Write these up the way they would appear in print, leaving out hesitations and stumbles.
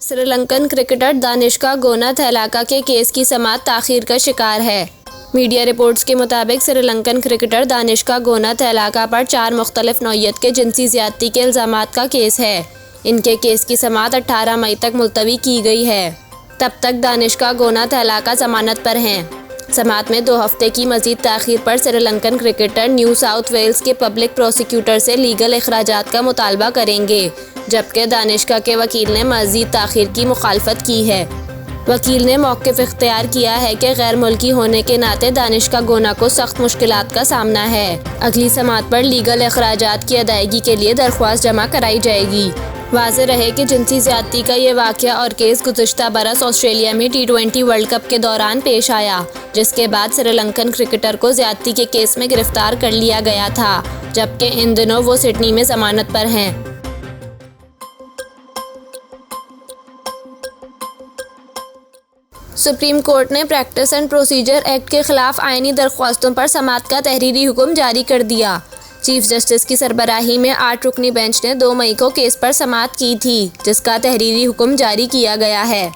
Sri Lankan cricketer दानिशका गोनाथैलाका के case की समाअत ताख़ीर का शिकार है। मीडिया रिपोर्ट्स के मुताबिक श्रीलंकन क्रिकेटर दानिशका गोनाथैलाका पर 4 मुख्तलिफ नौइयत के जिनसी ज़्यादती के इल्ज़ामात का केस है। इनके केस की समाअत 18 मई तक मुलतवी की गई है। तब तक दानिशका गोनाथैलाका ज़मानत पर हैं। समाअत में 2 हफ्ते की मज़ीद ताख़ीर पर Sri Lankan cricketer New South Wales के पब्लिक प्रोसिक्यूटर से लीगल अखराजात का मुतालबा करेंगे, जबकि दानिशका के वकील ने मज़ीद ताख़ीर की मुखालफत की है। वकील ने मौक़िफ़ इख्तियार किया है कि गैर मुल्की होने के नाते दानिशका गोना को सख्त मुश्किलात का सामना है। अगली समाअत पर लीगल अखराजात की अदायगी के लिए दरख्वास्त जमा कराई जाएगी। वाज़ेह रहे कि जिनसी ज़्यादती का ये वाक़या और केस गुज़िश्ता बरस ऑस्ट्रेलिया में T20 वर्ल्ड कप के दौरान पेश आया, जिसके बाद श्रीलंकन क्रिकेटर को ज़्यादती के केस में गिरफ्तार कर लिया गया था, जबकि इन दिनों वो सिडनी में ज़मानत पर हैं। सुप्रीम कोर्ट ने प्रैक्टिस एंड प्रोसीजर एक्ट के खिलाफ आईनी दरख्वास्तों पर समाअत का तहरीरी हुक्म जारी कर दिया। चीफ जस्टिस की सरबराही में 8 रुकनी बेंच ने 2 मई को केस पर समाअत की थी, जिसका तहरीरी हुक्म जारी किया गया है।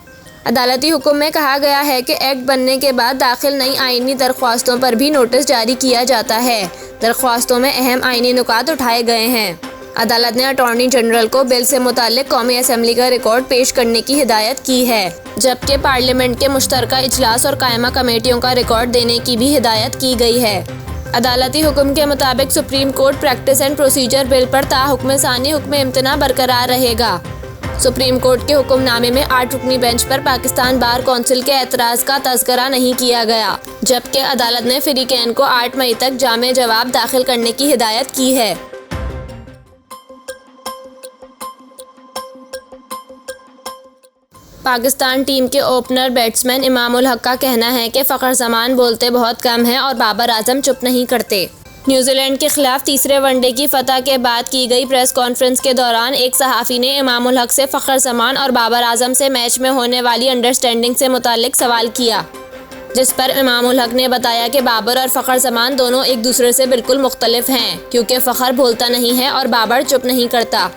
अदालती हुक्म में कहा गया है कि एक्ट बनने के बाद दाखिल नई आईनी दरख्वास्तों पर भी नोटिस जारी किया जाता है। दरख्वास्तों में अहम आईनी नुकात उठाए गए हैं। अदालत ने अटॉर्नी जनरल को बिल से मुताल्लिक कौमी असम्बली का रिकॉर्ड पेश करने की हिदायत की है, जबकि पार्लियामेंट के मुश्तरका इजलास और कायमा कमेटियों का रिकॉर्ड देने की भी हिदायत की गई है। अदालती हुक्म के मुताबिक supreme court practice and procedure bill पर ताहुक्म सानी हुक्म इम्तना बरकरार रहेगा। सुप्रीम कोर्ट के हुक्मनामे में 8 रुकनी बेंच पर पाकिस्तान बार कौंसिल के एतराज़ का तज़किरा नहीं किया गया, जबकि अदालत ने फ़रीक़ैन को 8 मई तक जामे जवाब दाखिल करने की हिदायत की है। पाकिस्तान टीम के ओपनर बैट्समैन इमामुल हक का कहना है कि फ़खर जमान बोलते बहुत कम हैं और बाबर आजम चुप नहीं करते। न्यूजीलैंड के खिलाफ तीसरे वनडे की फतह के बाद की गई प्रेस कॉन्फ्रेंस के दौरान एक सहाफ़ी ने इमामुल हक से फ़खर जमान और बाबर आजम से मैच में होने वाली अंडरस्टैंडिंग से मुताल्लिक सवाल किया, जिस पर इमामुल हक ने बताया कि बाबर और फ़खर जमान दोनों एक दूसरे से बिल्कुल मुख्तलिफ हैं, क्योंकि फ़खर बोलता नहीं है और बाबर चुप नहीं करता।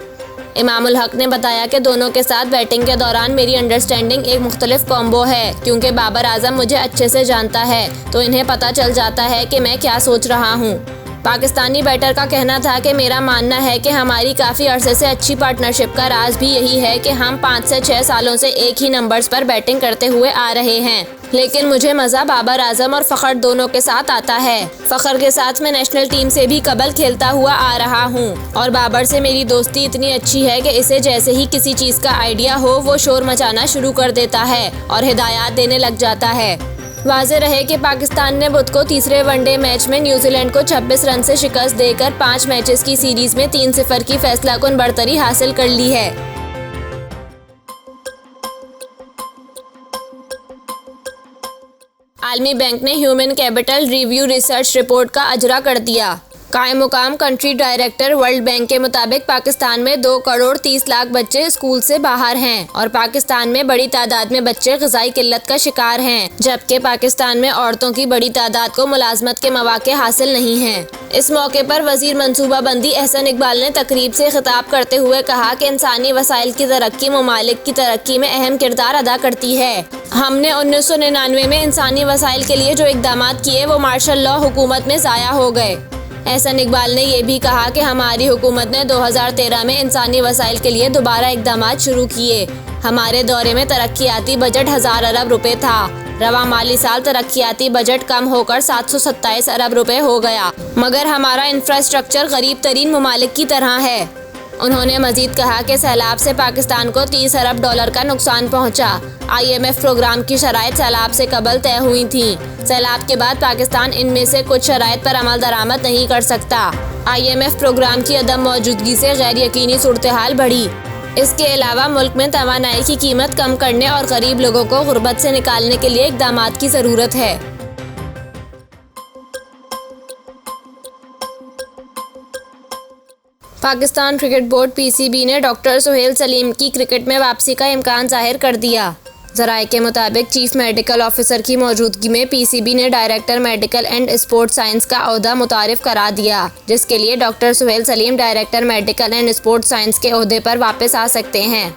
इमामुल हक ने बताया कि दोनों के साथ बैटिंग के दौरान मेरी अंडरस्टैंडिंग एक मुख्तलिफ कॉम्बो है, क्योंकि बाबर आजम मुझे अच्छे से जानता है, तो इन्हें पता चल जाता है कि मैं क्या सोच रहा हूँ। पाकिस्तानी बैटर का कहना था कि मेरा मानना है कि हमारी काफ़ी अरसे से अच्छी पार्टनरशिप का राज भी यही है कि हम 5 से 6 सालों से एक ही नंबर्स पर बैटिंग करते हुए आ रहे हैं, लेकिन मुझे मज़ा बाबर आजम और फ़खर दोनों के साथ आता है। फ़खर के साथ मैं नेशनल टीम से भी कबल खेलता हुआ आ रहा हूँ और बाबर से मेरी दोस्ती इतनी अच्छी है कि इसे जैसे ही किसी चीज़ का आइडिया हो वो शोर मचाना शुरू कर देता है और हिदायत देने लग जाता है। वाज़ेह रहे कि पाकिस्तान ने बुध को तीसरे वनडे मैच में न्यूजीलैंड को 26 रन से शिकस्त देकर 5 मैचेस की सीरीज़ में 3-0 की फैसलाकुन बढ़तरी हासिल कर ली है। आलमी बैंक ने human capital review research report का अजरा कर दिया। कायम मुकाम कंट्री डायरेक्टर वर्ल्ड बैंक के मुताबिक पाकिस्तान में 2 करोड़ 30 लाख बच्चे स्कूल से बाहर हैं और पाकिस्तान में बड़ी तादाद में बच्चे ग़िज़ाई किल्लत का शिकार हैं, जबकि पाकिस्तान में औरतों की बड़ी तादाद को मुलाजमत के मौक़े हासिल नहीं हैं। इस मौके पर वज़ीर मनसूबाबंदी एहसन इकबाल ने तकरीब से खिताब करते हुए कहा कि इंसानी वसाइल की तरक्की ममालिक की तरक्की में अहम किरदार अदा करती है। हमने 1999 में इंसानी वसाइल के लिए जो इक़दामात किए वो मार्शल लॉ हुकूमत में ज़ाया हो गए। एहसन इकबाल ने यह भी कहा कि हमारी हुकूमत ने 2013 में इंसानी वसाइल के लिए दोबारा इक़दामात शुरू किए। हमारे दौरे में तरक्याती बजट 1000 अरब रुपए था। रवा माली साल तरक्याती बजट कम होकर 727 अरब रुपए हो गया, मगर हमारा इंफ्रास्ट्रक्चर गरीब तरीन ममालिक की तरह है। उन्होंने मजीद कहा कि सैलाब से पाकिस्तान को 30 अरब डॉलर का नुकसान पहुंचा। IMF प्रोग्राम की शराइत सैलाब से कबल तय हुई थी। सैलाब के बाद पाकिस्तान इनमें से कुछ शराइत पर अमल दरामद नहीं कर सकता। IMF प्रोग्राम की अदम मौजूदगी से गैर यकीनी सूरत हाल बढ़ी। इसके अलावा मुल्क में तवानाई की कीमत कम करने और गरीब लोगों को गुर्बत से निकालने के लिए इक़दामात की ज़रूरत है। पाकिस्तान क्रिकेट बोर्ड PCB ने डॉक्टर सुहेल सलीम की क्रिकेट में वापसी का इम्कान जाहिर कर दिया। ज़राए के मुताबिक चीफ मेडिकल ऑफिसर की मौजूदगी में PCB ने director medical and sports science का ओहदा मुतारिफ करा दिया, जिसके लिए doctor Suhail Saleem director medical and sports science के ओहदे पर वापस आ सकते हैं।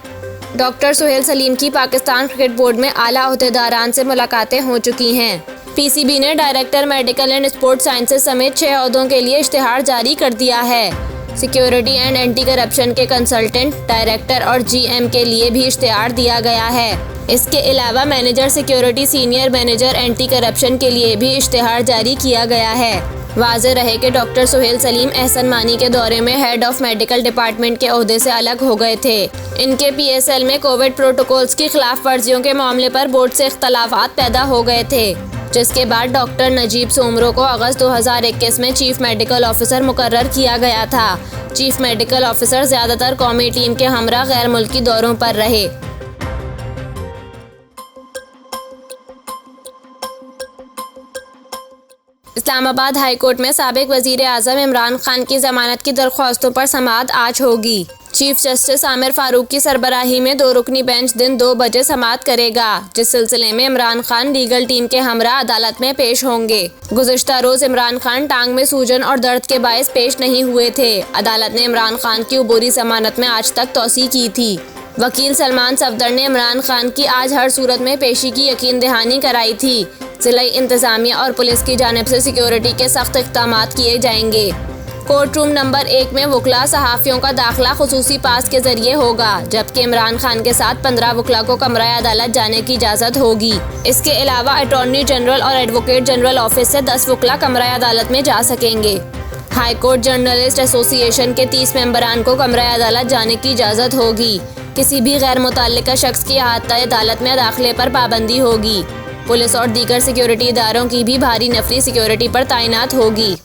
डॉक्टर सुहेल सलीम की पाकिस्तान क्रिकेट बोर्ड में आला ओहदेदारान से मुलाकातें हो चुकी हैं। पीसीबी ने director medical and sports sciences समेत 6 ओहदों के लिए इश्तिहार जारी कर दिया है। सिक्योरिटी एंड एंटी करप्शन के कंसल्टेंट, डायरेक्टर और जीएम के लिए भी इश्तिहार दिया गया है। इसके अलावा manager security, senior manager anti corruption के लिए भी इश्तिहार जारी किया गया है। वाज़ेह रहे कि डॉक्टर सुहेल सलीम एहसन मानी के दौरे में हेड ऑफ मेडिकल डिपार्टमेंट के ओहदे से अलग हो गए थे। इनके पीएसएल में कोविड प्रोटोकॉल्स की खिलाफ वर्जियों के मामले पर बोर्ड से इख्तलाफात पैदा हो गए थे, जिसके बाद डॉक्टर नजीब सोमरो को अगस्त 2021 में चीफ मेडिकल ऑफिसर मुकर्रर किया गया था। चीफ मेडिकल ऑफिसर ज़्यादातर कौमी टीम के हमरा गैर मुल्की दौरों पर रहे। इस्लामाबाद हाई कोर्ट में साबिक वजीर आज़म इमरान खान की जमानत की दरख्वास्तों पर समाअत आज होगी। चीफ जस्टिस आमिर फारूक की सरबराही में 2 रुकनी बेंच दिन 2 बजे समाअत करेगा, जिस सिलसिले में इमरान खान लीगल टीम के हमरा अदालत में पेश होंगे। गुज़िश्ता रोज इमरान खान टांग में सूजन और दर्द के बायस पेश नहीं हुए थे। अदालत ने इमरान खान की उबूरी जमानत में आज तक तौसीह की थी। वकील सलमान सफदर ने इमरान खान की आज हर सूरत में पेशी की यकीन दहानी कराई थी। जिला इंतजामिया और पुलिस की जानिब से सिक्योरिटी के सख्त इक़दामात किए जाएंगे। कोर्ट रूम नंबर 1 में वकला सहाफ़ियों का दाखिला खुसूसी पास के जरिए होगा, जबकि इमरान खान के साथ 15 वकला को कमरा अदालत जाने की इजाज़त होगी। इसके अलावा अटॉर्नी जनरल और एडवोकेट जनरल ऑफिस से 10 वकला कमरा अदालत में जा सकेंगे। हाई कोर्ट जर्नलिस्ट एसोसिएशन के 30 मेंबरान को कमरा अदालत जाने की इजाज़त होगी। किसी भी गैर मुतल्लिका शख्स की अहाता अदालत में दाखिले पर पाबंदी होगी। पुलिस और दीगर सिक्योरिटी इदारों की भी भारी नफरी सिक्योरिटी पर तैनात होगी।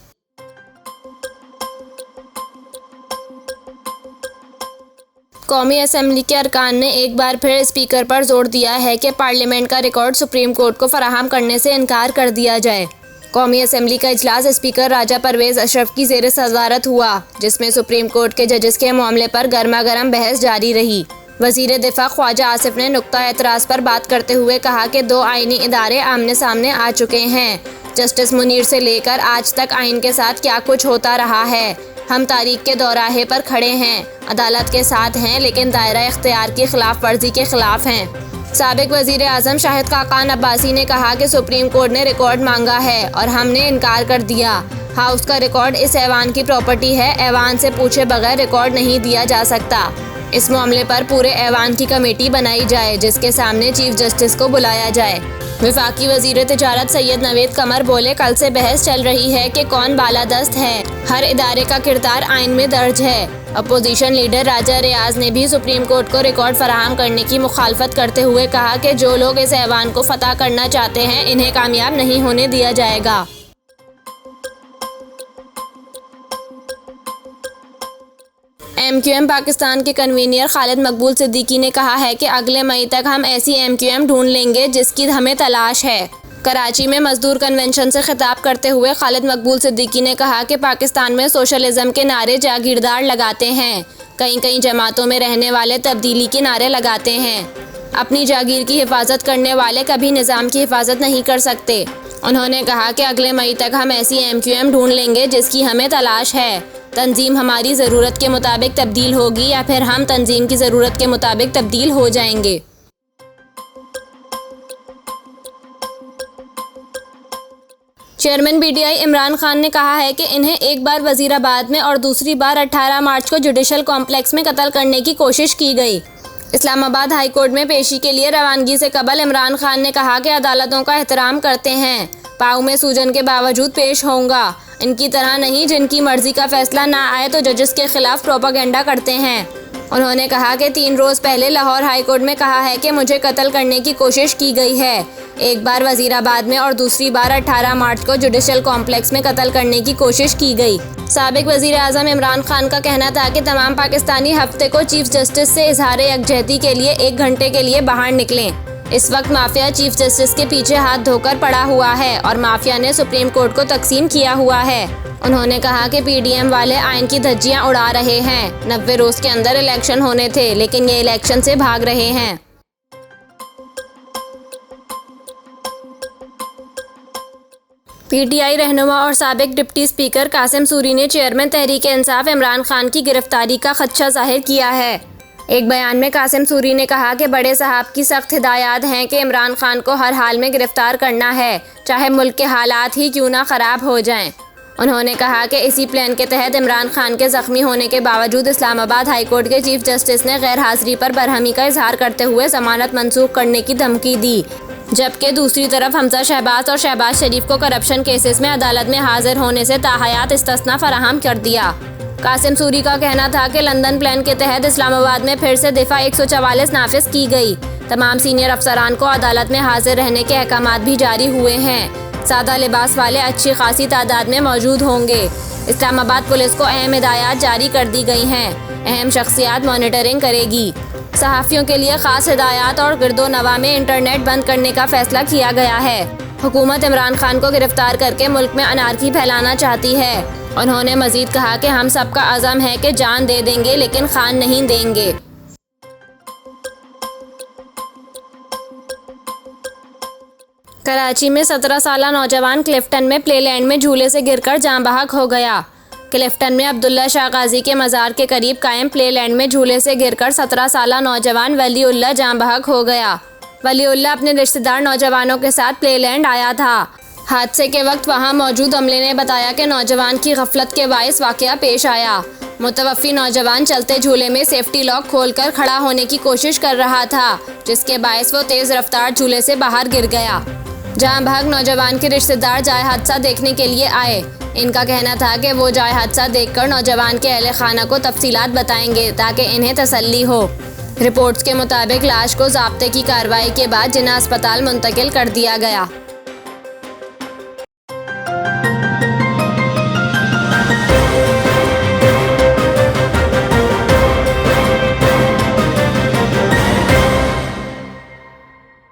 कौमी असम्बली के अरकान ने एक बार फिर स्पीकर पर जोर दिया है कि पार्लियामेंट का रिकॉर्ड सुप्रीम कोर्ट को फराहम करने से इनकार कर दिया जाए। कौमी असम्बली का इजलास स्पीकर राजा परवेज अशरफ की ज़ेर सदारत हुआ, जिसमें सुप्रीम कोर्ट के जजेस के मामले पर गर्मा गर्म बहस जारी रही। वज़ीर दिफा ख्वाजा आसिफ ने नुक्ता एतराज़ पर बात करते हुए कहा कि 2 आईनी इदारे आमने सामने आ चुके हैं। जस्टिस मुनीर से लेकर आज तक आइन के साथ क्या कुछ होता रहा है। हम तारीख के दौराहे पर खड़े हैं, अदालत के साथ हैं, लेकिन दायरा इख्तियार की खिलाफ वर्जी के खिलाफ हैं। साबिक वज़ीर आज़म शाहिद खाकान अब्बासी ने कहा कि सुप्रीम कोर्ट ने रिकॉर्ड मांगा है और हमने इनकार कर दिया। हाउस का रिकॉर्ड इस ऐवान की प्रॉपर्टी है, ऐवान से पूछे बगैर रिकॉर्ड नहीं दिया जा सकता। इस मामले पर पूरे ऐवान की कमेटी बनाई जाए, जिसके सामने चीफ जस्टिस को बुलाया जाए। वफाकी वज़ीर तिजारत सैयद नवेद कमर बोले, कल से बहस चल रही है कि कौन बालादस्त है। हर इदारे का किरदार आइन में दर्ज है। अपोजिशन लीडर राजा रियाज ने भी सुप्रीम कोर्ट को रिकॉर्ड फराहम करने की मुखालफत करते हुए कहा कि जो लोग इस ऐवान को फतह करना चाहते हैं, इन्हें कामयाब नहीं होने दिया जाएगा। MQM पाकिस्तान के कन्वीनर खालिद मकबूल सिद्दीकी ने कहा है कि अगले मई तक हम ऐसी MQM ढूंढ लेंगे जिसकी हमें तलाश है। कराची में मजदूर कन्वेंशन से खिताब करते हुए खालिद मकबूल सिद्दीकी ने कहा कि पाकिस्तान में सोशलिज्म के नारे जागीरदार लगाते हैं। कई कई जमातों में रहने वाले तब्दीली के नारे लगाते हैं। अपनी जागीर की हिफाजत करने वाले कभी निज़ाम की हिफाजत नहीं कर सकते। उन्होंने कहा कि अगले मई तक हम ऐसी MQM ढूंढ लेंगे जिसकी हमें तलाश है। तंजीम हमारी ज़रूरत के मुताबिक तब्दील होगी या फिर हम तंजीम की ज़रूरत के मुताबिक तब्दील हो जाएंगे। चेयरमैन BDI इमरान खान ने कहा है कि इन्हें एक बार वजीराबाद में और दूसरी बार 18 मार्च को जुडिशल कॉम्प्लेक्स में कत्ल करने की कोशिश की गई। इस्लामाबाद हाई कोर्ट में पेशी के लिए रवानगी से कबल इमरान खान ने कहा कि अदालतों का एहतराम करते हैं, पाँव में सूजन के बावजूद पेश होऊंगा। इनकी तरह नहीं, जिनकी मर्जी का फैसला ना आए तो जजेस के खिलाफ प्रोपागेंडा करते हैं। उन्होंने कहा कि 3 रोज़ पहले लाहौर हाई कोर्ट में कहा है कि मुझे कत्ल करने की कोशिश की गई है। एक बार वजीराबाद में और दूसरी बार 18 मार्च को जुडिशल कॉम्प्लेक्स में कत्ल करने की कोशिश की गई। साबिक वजीर आज़म इमरान खान का कहना था कि तमाम पाकिस्तानी हफ्ते को चीफ जस्टिस से इजहार यकजहती के लिए 1 घंटे के लिए बाहर निकलें। इस वक्त माफिया चीफ जस्टिस के पीछे हाथ धोकर पड़ा हुआ है और माफिया ने सुप्रीम कोर्ट को तकसीम किया हुआ है। उन्होंने कहा कि PDM वाले आइन की धज्जियां उड़ा रहे हैं। 90 रोज के अंदर इलेक्शन होने थे, लेकिन ये इलेक्शन से भाग रहे हैं। PTI रहनुमा और साबिक डिप्टी स्पीकर कासिम सूरी ने चेयरमैन तहरीक इंसाफ इमरान खान की गिरफ्तारी का खदशा जाहिर किया है। एक बयान में कासिम सूरी ने कहा कि बड़े साहब की सख्त हिदायत हैं कि इमरान खान को हर हाल में गिरफ्तार करना है, चाहे मुल्क के हालात ही क्यों ना ख़राब हो जाएं। उन्होंने कहा कि इसी प्लान के तहत इमरान खान के ज़ख्मी होने के बावजूद इस्लामाबाद हाई कोर्ट के चीफ जस्टिस ने गैर हाजिरी पर बरहमी का इजहार करते हुए जमानत मंसूख करने की धमकी दी, जबकि दूसरी तरफ हमजा शहबाज और शहबाज शरीफ को करप्शन केसेस में अदालत में हाजिर होने से ताहयात इस्तिस्ना फराहम कर दिया। कासिम सूरी का कहना था कि लंदन प्लान के तहत इस्लामाबाद में फिर से दिफा 144 नाफिज की गई। तमाम सीनियर अफसरान को अदालत में हाजिर रहने के अहकामात भी जारी हुए हैं। सादा लिबास वाले अच्छी खासी तादाद में मौजूद होंगे। इस्लामाबाद पुलिस को अहम हिदायत जारी कर दी गई हैं। अहम शख्सियात मॉनिटरिंग करेगी। सहाफ़ियों के लिए ख़ास हिदायत और गिरदो नवा में इंटरनेट बंद करने का फैसला किया गया है। हुकूमत इमरान खान को गिरफ्तार करके मुल्क में अनारकी फैलाना चाहती है। उन्होंने मजीद कहा कि हम सबका अज़म है कि जान दे देंगे लेकिन खान नहीं देंगे। कराची में 17 साला नौजवान क्लिफ्टन में प्लेलैंड में झूले से गिरकर जाँ बहक हो गया। क्लिफ्टन में अब्दुल्ला शाह गाजी के मज़ार के करीब कायम प्लेलैंड में झूले से गिरकर 17 साला नौजवान वलीउल्लाह जाँ बहक हो गया। वलीउल्लाह अपने रिश्तेदार नौजवानों के साथ प्लेलैंड आया था। हादसे के वक्त वहां मौजूद अमले ने बताया कि नौजवान की गफलत के बाइस वाक़या पेश आया। मुतवफ़्फ़ी नौजवान चलते झूले में सेफ्टी लॉक खोलकर खड़ा होने की कोशिश कर रहा था, जिसके बाइस वो तेज़ रफ्तार झूले से बाहर गिर गया। जाँ बहक नौजवान के रिश्तेदार जाए हादसा देखने के लिए आए। इनका कहना था कि वो जाए हादसा देखकर नौजवान के अहले खाना को तफसीलात बताएंगे ताकि इन्हें तसल्ली हो। रिपोर्ट्स के मुताबिक लाश को ज़ाब्ते की कार्रवाई के बाद जिन्ना अस्पताल मुंतकिल कर दिया गया।